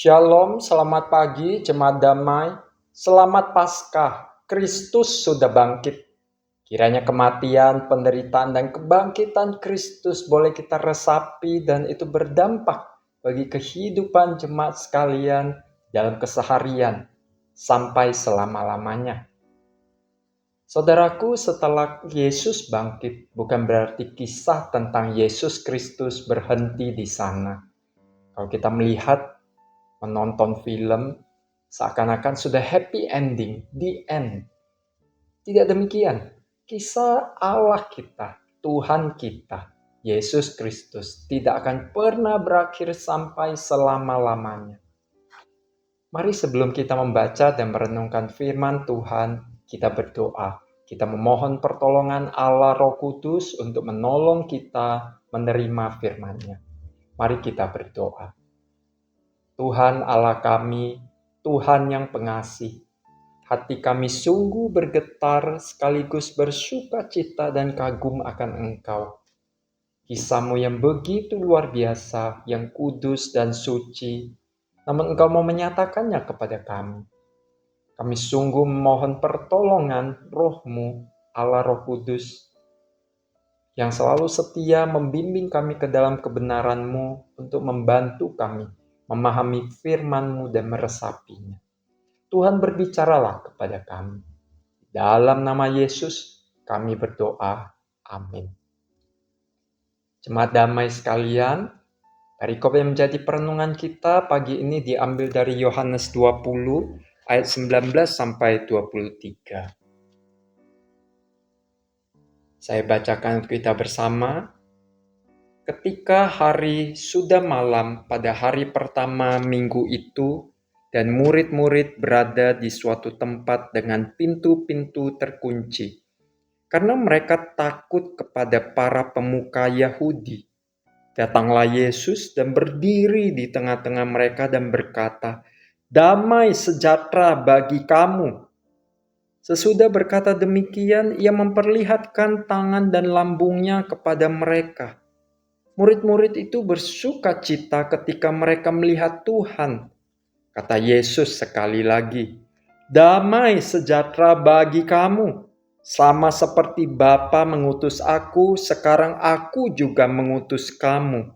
Shalom, selamat pagi, jemaat damai. Selamat Paskah, Kristus sudah bangkit. Kiranya kematian, penderitaan, dan kebangkitan Kristus boleh kita resapi dan itu berdampak bagi kehidupan jemaat sekalian dalam keseharian sampai selama-lamanya. Saudaraku, setelah Yesus bangkit, bukan berarti kisah tentang Yesus Kristus berhenti di sana. Kalau kita melihat menonton film, seakan-akan sudah happy ending, the end. Tidak demikian. Kisah Allah kita, Tuhan kita, Yesus Kristus tidak akan pernah berakhir sampai selama-lamanya. Mari sebelum kita membaca dan merenungkan firman Tuhan, kita berdoa. Kita memohon pertolongan Allah Roh Kudus untuk menolong kita menerima firman-Nya. Mari kita berdoa. Tuhan Allah kami, Tuhan yang pengasih, hati kami sungguh bergetar sekaligus bersuka cita dan kagum akan Engkau. Kisah-Mu yang begitu luar biasa, yang kudus dan suci, namun Engkau mau menyatakannya kepada kami. Kami sungguh memohon pertolongan Roh-Mu, Allah Roh Kudus, yang selalu setia membimbing kami ke dalam kebenaran-Mu untuk membantu kami memahami firman-Mu dan meresapinya. Tuhan berbicaralah kepada kami. Dalam nama Yesus kami berdoa. Amin. Jemaat damai sekalian, perikop yang menjadi perenungan kita pagi ini diambil dari Yohanes 20 ayat 19 sampai 23. Saya bacakan untuk kita bersama. Ketika hari sudah malam pada hari pertama minggu itu, dan murid-murid berada di suatu tempat dengan pintu-pintu terkunci, karena mereka takut kepada para pemuka Yahudi. Datanglah Yesus dan berdiri di tengah-tengah mereka dan berkata, "Damai sejahtera bagi kamu." Sesudah berkata demikian, ia memperlihatkan tangan dan lambungnya kepada mereka. Murid-murid itu bersuka cita ketika mereka melihat Tuhan. Kata Yesus sekali lagi, "Damai sejahtera bagi kamu. Sama seperti Bapa mengutus aku, sekarang aku juga mengutus kamu."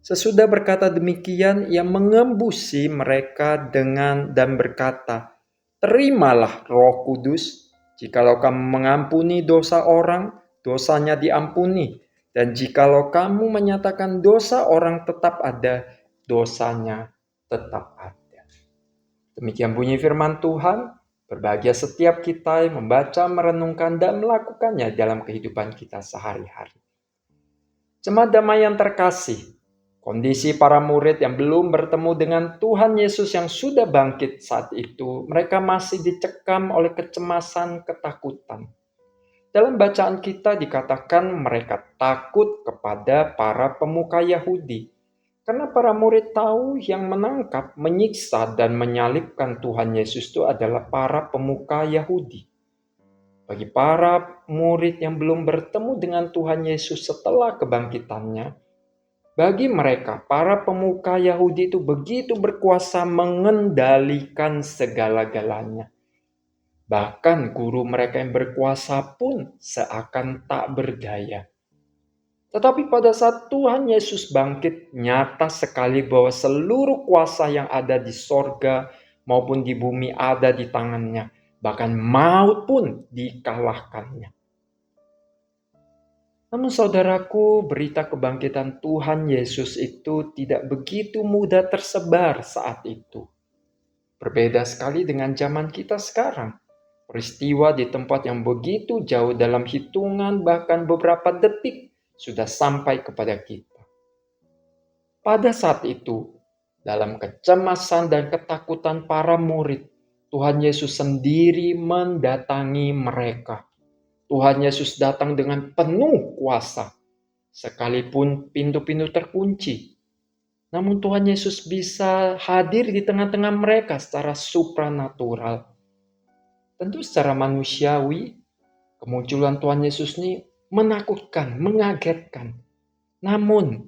Sesudah berkata demikian, ia mengembusi mereka dan berkata, "Terimalah Roh Kudus. Jikalau kamu mengampuni dosa orang, dosanya diampuni. Dan jikalau kamu menyatakan dosa orang tetap ada, dosanya tetap ada." Demikian bunyi firman Tuhan. Berbahagia setiap kita yang membaca, merenungkan, dan melakukannya dalam kehidupan kita sehari-hari. Jemaat damai yang terkasih, kondisi para murid yang belum bertemu dengan Tuhan Yesus yang sudah bangkit saat itu, mereka masih dicekam oleh kecemasan, ketakutan. Dalam bacaan kita dikatakan mereka takut kepada para pemuka Yahudi. Karena para murid tahu yang menangkap, menyiksa, dan menyalibkan Tuhan Yesus itu adalah para pemuka Yahudi. Bagi para murid yang belum bertemu dengan Tuhan Yesus setelah kebangkitannya, bagi mereka, para pemuka Yahudi itu begitu berkuasa mengendalikan segala-galanya. Bahkan guru mereka yang berkuasa pun seakan tak berdaya. Tetapi pada saat Tuhan Yesus bangkit, nyata sekali bahwa seluruh kuasa yang ada di sorga maupun di bumi ada di tangannya. Bahkan maut pun dikalahkannya. Namun saudaraku, berita kebangkitan Tuhan Yesus itu tidak begitu mudah tersebar saat itu. Berbeda sekali dengan zaman kita sekarang. Peristiwa di tempat yang begitu jauh dalam hitungan bahkan beberapa detik sudah sampai kepada kita. Pada saat itu, dalam kecemasan dan ketakutan para murid, Tuhan Yesus sendiri mendatangi mereka. Tuhan Yesus datang dengan penuh kuasa, sekalipun pintu-pintu terkunci. Namun Tuhan Yesus bisa hadir di tengah-tengah mereka secara supranatural. Tentu secara manusiawi, kemunculan Tuhan Yesus ini menakutkan, mengagetkan. Namun,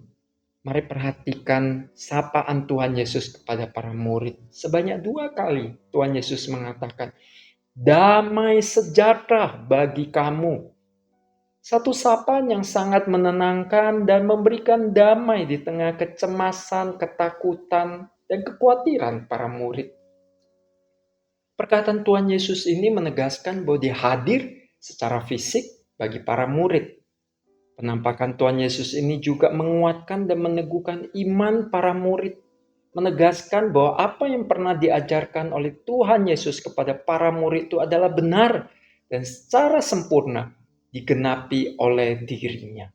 Mari perhatikan sapaan Tuhan Yesus kepada para murid. Sebanyak 2 kali Tuhan Yesus mengatakan, "Damai sejahtera bagi kamu." Satu sapaan yang sangat menenangkan dan memberikan damai di tengah kecemasan, ketakutan, dan kekhawatiran para murid. Perkataan Tuhan Yesus ini menegaskan bahwa Dia hadir secara fisik bagi para murid. Penampakan Tuhan Yesus ini juga menguatkan dan meneguhkan iman para murid, menegaskan bahwa apa yang pernah diajarkan oleh Tuhan Yesus kepada para murid itu adalah benar dan secara sempurna digenapi oleh dirinya.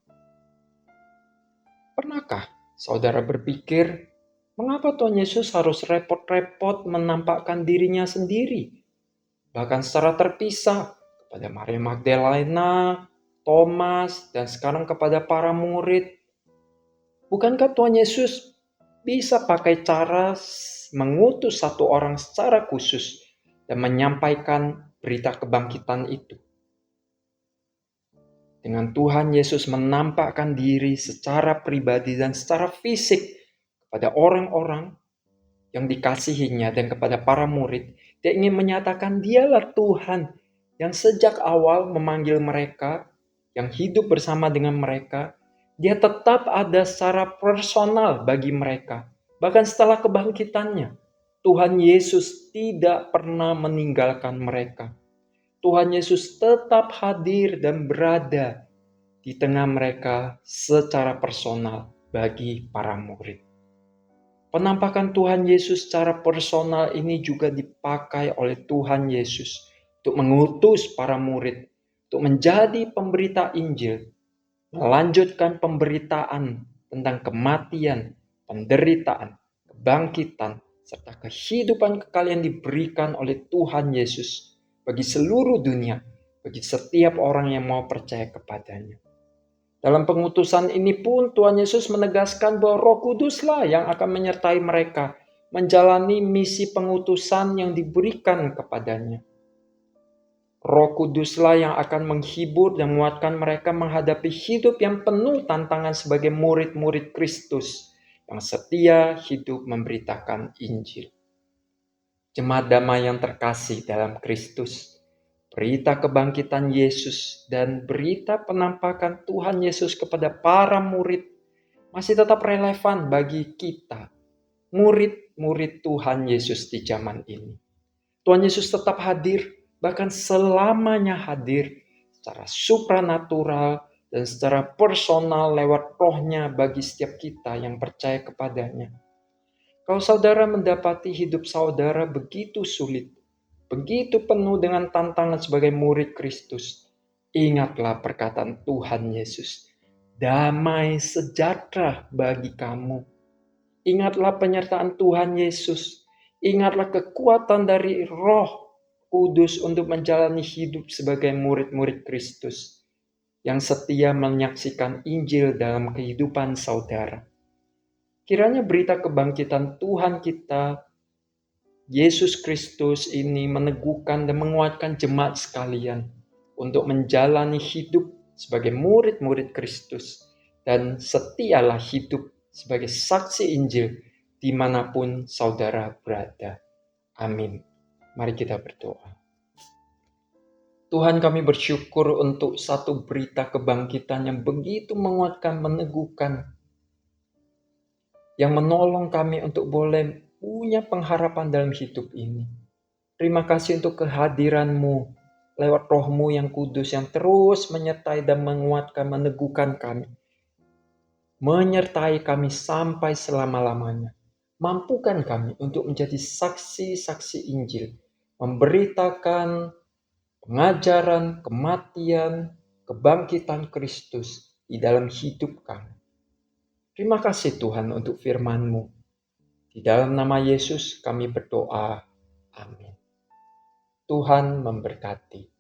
Pernahkah saudara berpikir, mengapa Tuhan Yesus harus repot-repot menampakkan dirinya sendiri, bahkan secara terpisah kepada Maria Magdalena, Thomas, dan sekarang kepada para murid? Bukankah Tuhan Yesus bisa pakai cara mengutus satu orang secara khusus dan menyampaikan berita kebangkitan itu? Dengan Tuhan Yesus menampakkan diri secara pribadi dan secara fisik kepada orang-orang yang dikasihinya dan kepada para murid, Dia ingin menyatakan Dialah Tuhan yang sejak awal memanggil mereka, yang hidup bersama dengan mereka. Dia tetap ada secara personal bagi mereka. Bahkan setelah kebangkitannya, Tuhan Yesus tidak pernah meninggalkan mereka. Tuhan Yesus tetap hadir dan berada di tengah mereka secara personal bagi para murid. Penampakan Tuhan Yesus secara personal ini juga dipakai oleh Tuhan Yesus untuk mengutus para murid untuk menjadi pemberita Injil, melanjutkan pemberitaan tentang kematian, penderitaan, kebangkitan, serta kehidupan kekal yang diberikan oleh Tuhan Yesus bagi seluruh dunia, bagi setiap orang yang mau percaya kepadanya. Dalam pengutusan ini pun Tuhan Yesus menegaskan bahwa Roh Kuduslah yang akan menyertai mereka menjalani misi pengutusan yang diberikan kepadanya. Roh Kuduslah yang akan menghibur dan menguatkan mereka menghadapi hidup yang penuh tantangan sebagai murid-murid Kristus yang setia hidup memberitakan Injil. Jemaat damai yang terkasih dalam Kristus, berita kebangkitan Yesus dan berita penampakan Tuhan Yesus kepada para murid masih tetap relevan bagi kita, murid-murid Tuhan Yesus di zaman ini. Tuhan Yesus tetap hadir, bahkan selamanya hadir secara supranatural dan secara personal lewat rohnya bagi setiap kita yang percaya kepadanya. Kalau saudara mendapati hidup saudara begitu sulit, begitu penuh dengan tantangan sebagai murid Kristus, ingatlah perkataan Tuhan Yesus. Damai sejahtera bagi kamu. Ingatlah penyertaan Tuhan Yesus. Ingatlah kekuatan dari Roh Kudus untuk menjalani hidup sebagai murid-murid Kristus yang setia menyaksikan Injil dalam kehidupan saudara. Kiranya berita kebangkitan Tuhan kita, Yesus Kristus ini meneguhkan dan menguatkan jemaat sekalian untuk menjalani hidup sebagai murid-murid Kristus dan setialah hidup sebagai saksi Injil dimanapun saudara berada. Amin. Mari kita berdoa. Tuhan, kami bersyukur untuk satu berita kebangkitan yang begitu menguatkan, meneguhkan, yang menolong kami untuk boleh punya pengharapan dalam hidup ini. Terima kasih untuk kehadiran-Mu lewat Roh-Mu yang kudus yang terus menyertai dan menguatkan, meneguhkan kami. Menyertai kami sampai selama-lamanya. Mampukan kami untuk menjadi saksi-saksi Injil, memberitakan pengajaran, kematian, kebangkitan Kristus di dalam hidup kami. Terima kasih Tuhan untuk firman-Mu. Di dalam nama Yesus kami berdoa. Amin. Tuhan memberkati.